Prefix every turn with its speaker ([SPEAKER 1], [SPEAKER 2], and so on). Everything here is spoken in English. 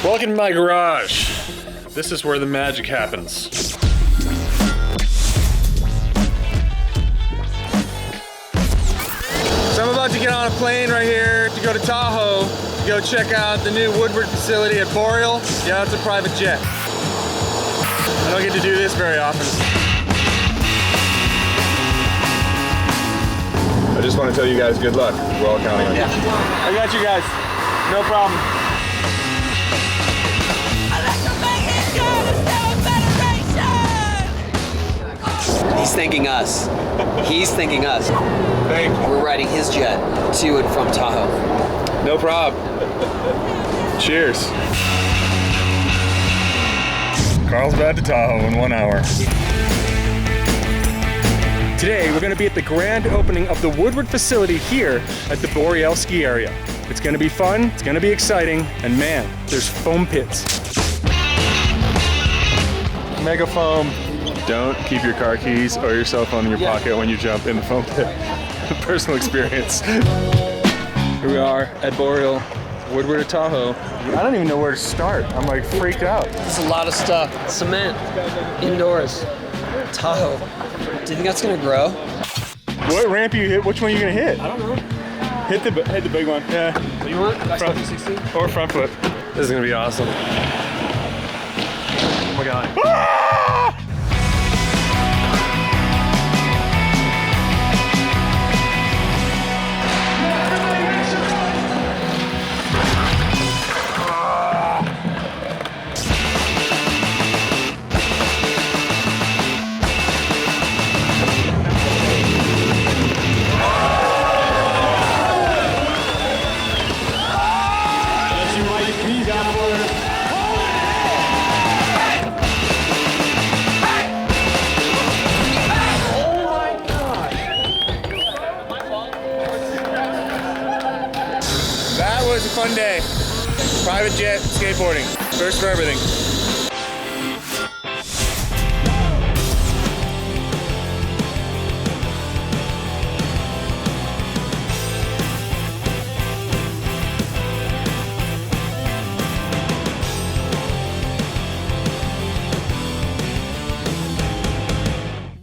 [SPEAKER 1] Welcome to my garage. This is where the magic happens. So I'm about to get on a plane right here to go to Tahoe to go check out the new Woodward facility at Boreal. Yeah, it's a private jet. I don't get to do this very often. I just want to tell you guys good luck. We're all counting on you. I got you guys. No problem.
[SPEAKER 2] He's thanking us. He's thanking us.
[SPEAKER 1] Thank you.
[SPEAKER 2] We're riding his jet to and from Tahoe.
[SPEAKER 1] No problem. Cheers. Carl's back to Tahoe in 1 hour. Today, we're going to be at the grand opening of the Woodward facility here at the Boreal ski area. It's going to be fun, it's going to be exciting, and man, there's foam pits. Mega foam. Don't keep your car keys or your cell phone in your pocket when you jump in the foam pit. Personal experience. Here we are at Boreal, Woodward at Tahoe. I don't even know where to start. I'm like freaked out.
[SPEAKER 2] There's a lot of stuff. Cement, indoors, Tahoe. Do you think that's gonna grow?
[SPEAKER 1] What ramp you hit? Which one are you gonna hit?
[SPEAKER 2] I don't know.
[SPEAKER 1] Hit the big one. Yeah.
[SPEAKER 2] What do you want?
[SPEAKER 1] Front
[SPEAKER 2] 16?
[SPEAKER 1] or front foot. This is gonna be awesome. Oh my god. Ah! That was a fun day. Private jet, skateboarding. First for everything.